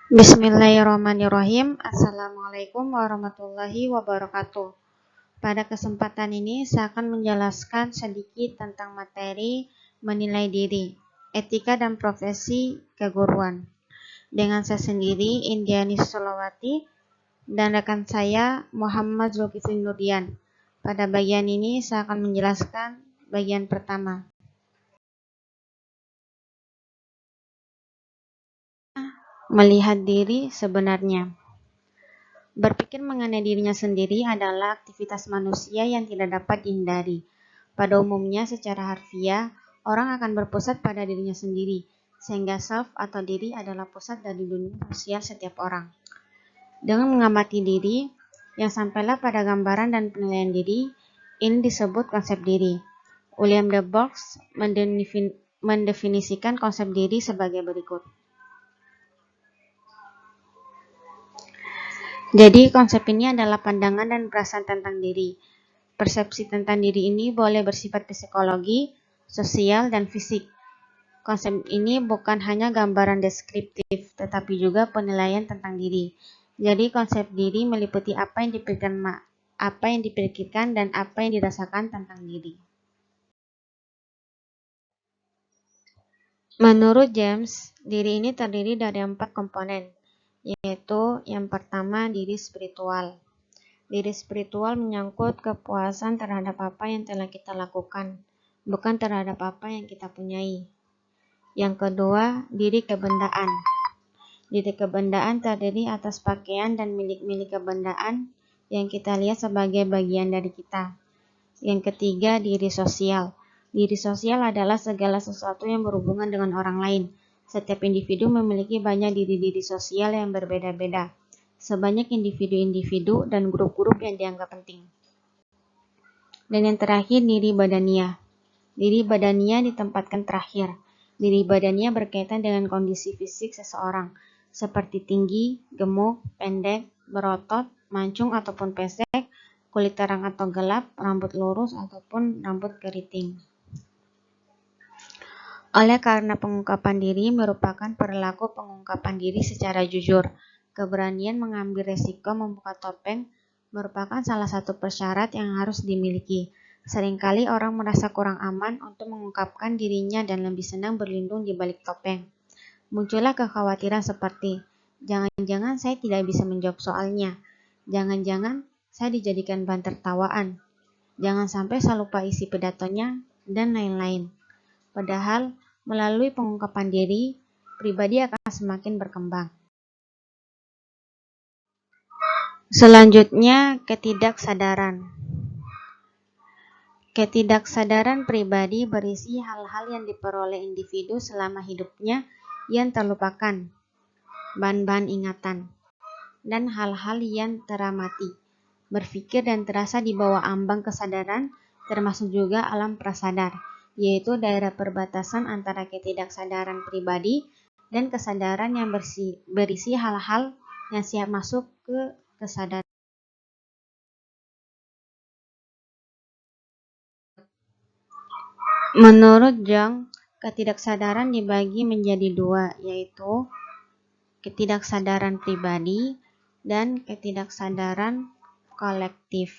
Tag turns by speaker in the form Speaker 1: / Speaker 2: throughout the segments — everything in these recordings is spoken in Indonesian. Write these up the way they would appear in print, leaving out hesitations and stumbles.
Speaker 1: Bismillahirrahmanirrahim. Assalamualaikum warahmatullahi wabarakatuh. Pada kesempatan ini saya akan menjelaskan sedikit tentang materi menilai diri, etika dan profesi keguruan. Dengan saya sendiri, Indiani Solawati, dan rekan saya Muhammad Zulkifli Nurdian. Pada bagian ini saya akan menjelaskan bagian pertama. Melihat diri sebenarnya. Berpikir mengenai dirinya sendiri adalah aktivitas manusia yang tidak dapat dihindari. Pada umumnya, secara harfiah, orang akan berpusat pada dirinya sendiri, sehingga self atau diri adalah pusat dari dunia sosial setiap orang. Dengan mengamati diri, yang sampailah pada gambaran dan penilaian diri, ini disebut konsep diri. William de Bourges mendefinisikan konsep diri sebagai berikut. Jadi, konsep ini adalah pandangan dan perasaan tentang diri. Persepsi tentang diri ini boleh bersifat psikologi, sosial, dan fisik. Konsep ini bukan hanya gambaran deskriptif, tetapi juga penilaian tentang diri. Jadi, konsep diri meliputi apa yang dipikirkan dan apa yang dirasakan tentang diri. Menurut James, diri ini terdiri dari 4 komponen, yaitu yang pertama diri spiritual. Diri spiritual menyangkut kepuasan terhadap apa yang telah kita lakukan, bukan terhadap apa yang kita punyai. Yang kedua, diri kebendaan. Diri kebendaan terdiri atas pakaian dan milik-milik kebendaan yang kita lihat sebagai bagian dari kita. Yang ketiga, diri sosial. Diri sosial adalah segala sesuatu yang berhubungan dengan orang lain. Setiap individu memiliki banyak diri-diri sosial yang berbeda-beda. Sebanyak individu-individu dan grup-grup yang dianggap penting. Dan yang terakhir, diri badania. Diri badania ditempatkan terakhir. Diri badania berkaitan dengan kondisi fisik seseorang, seperti tinggi, gemuk, pendek, berotot, mancung ataupun pesek, kulit terang atau gelap, rambut lurus ataupun rambut keriting. Oleh karena pengungkapan diri merupakan perilaku pengungkapan diri secara jujur, keberanian mengambil resiko membuka topeng merupakan salah satu persyarat yang harus dimiliki. Seringkali orang merasa kurang aman untuk mengungkapkan dirinya dan lebih senang berlindung di balik topeng. Muncullah kekhawatiran seperti, jangan-jangan saya tidak bisa menjawab soalnya, jangan-jangan saya dijadikan bahan tertawaan, jangan sampai saya lupa isi pidatonya, dan lain-lain. Padahal, melalui pengungkapan diri, pribadi akan semakin berkembang. Selanjutnya, ketidaksadaran. Ketidaksadaran pribadi berisi hal-hal yang diperoleh individu selama hidupnya yang terlupakan, bahan-bahan ingatan, dan hal-hal yang teramati. Berpikir dan terasa di bawah ambang kesadaran, termasuk juga alam prasadar, yaitu daerah perbatasan antara ketidaksadaran pribadi dan kesadaran yang berisi hal-hal yang siap masuk ke kesadaran. Menurut Jung, ketidaksadaran dibagi menjadi dua, yaitu ketidaksadaran pribadi dan ketidaksadaran kolektif.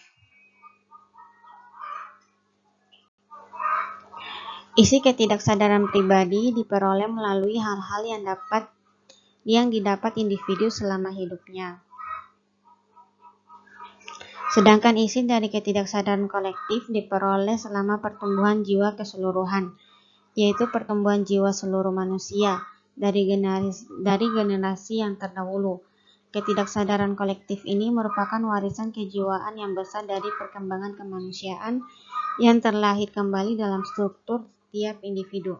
Speaker 1: Isi ketidaksadaran pribadi diperoleh melalui hal-hal yang didapat individu selama hidupnya. Sedangkan isi dari ketidaksadaran kolektif diperoleh selama pertumbuhan jiwa keseluruhan, yaitu pertumbuhan jiwa seluruh manusia dari generasi yang terdahulu. Ketidaksadaran kolektif ini merupakan warisan kejiwaan yang besar dari perkembangan kemanusiaan yang terlahir kembali dalam struktur tiap individu.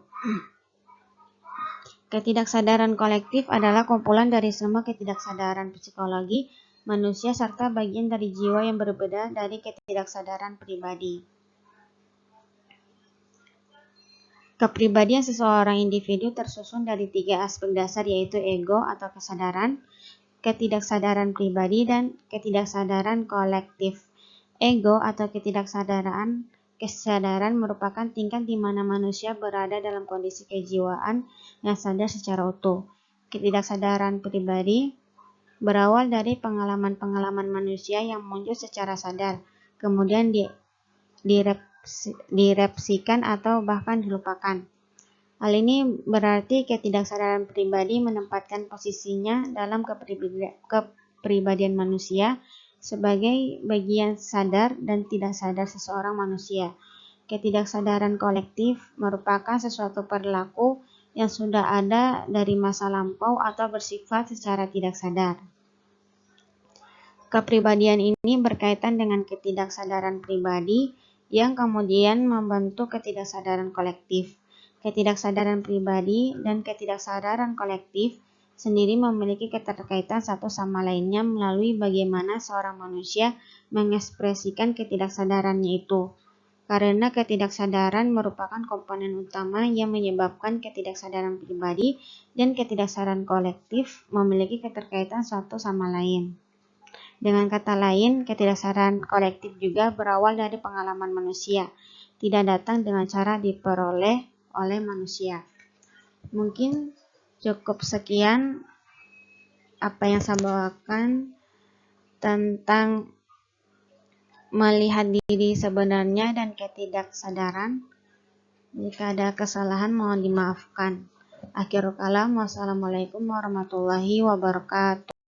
Speaker 1: Ketidaksadaran kolektif adalah kumpulan dari semua ketidaksadaran psikologi manusia serta bagian dari jiwa yang berbeda dari ketidaksadaran pribadi. Kepribadian seseorang individu tersusun dari 3 aspek dasar, yaitu ego atau kesadaran, ketidaksadaran pribadi, dan ketidaksadaran kolektif. Ego atau kesadaran merupakan tingkat di mana manusia berada dalam kondisi kejiwaan yang sadar secara utuh. Ketidaksadaran pribadi berawal dari pengalaman-pengalaman manusia yang muncul secara sadar, kemudian direfleksikan atau bahkan dilupakan. Hal ini berarti ketidaksadaran pribadi menempatkan posisinya dalam kepribadian manusia sebagai bagian sadar dan tidak sadar seseorang manusia. Ketidaksadaran kolektif merupakan sesuatu perilaku yang sudah ada dari masa lampau atau bersifat secara tidak sadar. Kepribadian ini berkaitan dengan ketidaksadaran pribadi yang kemudian membentuk ketidaksadaran kolektif. Ketidaksadaran pribadi dan ketidaksadaran kolektif sendiri memiliki keterkaitan satu sama lainnya melalui bagaimana seorang manusia mengekspresikan ketidaksadarannya itu. Karena ketidaksadaran merupakan komponen utama yang menyebabkan ketidaksadaran pribadi dan ketidaksadaran kolektif memiliki keterkaitan satu sama lain. Dengan kata lain, ketidaksadaran kolektif juga berawal dari pengalaman manusia, tidak datang dengan cara diperoleh oleh manusia. Mungkin cukup sekian apa yang saya bawakan tentang melihat diri sebenarnya dan ketidaksadaran. Jika ada kesalahan mohon dimaafkan. Akhirul kalam, wassalamualaikum warahmatullahi wabarakatuh.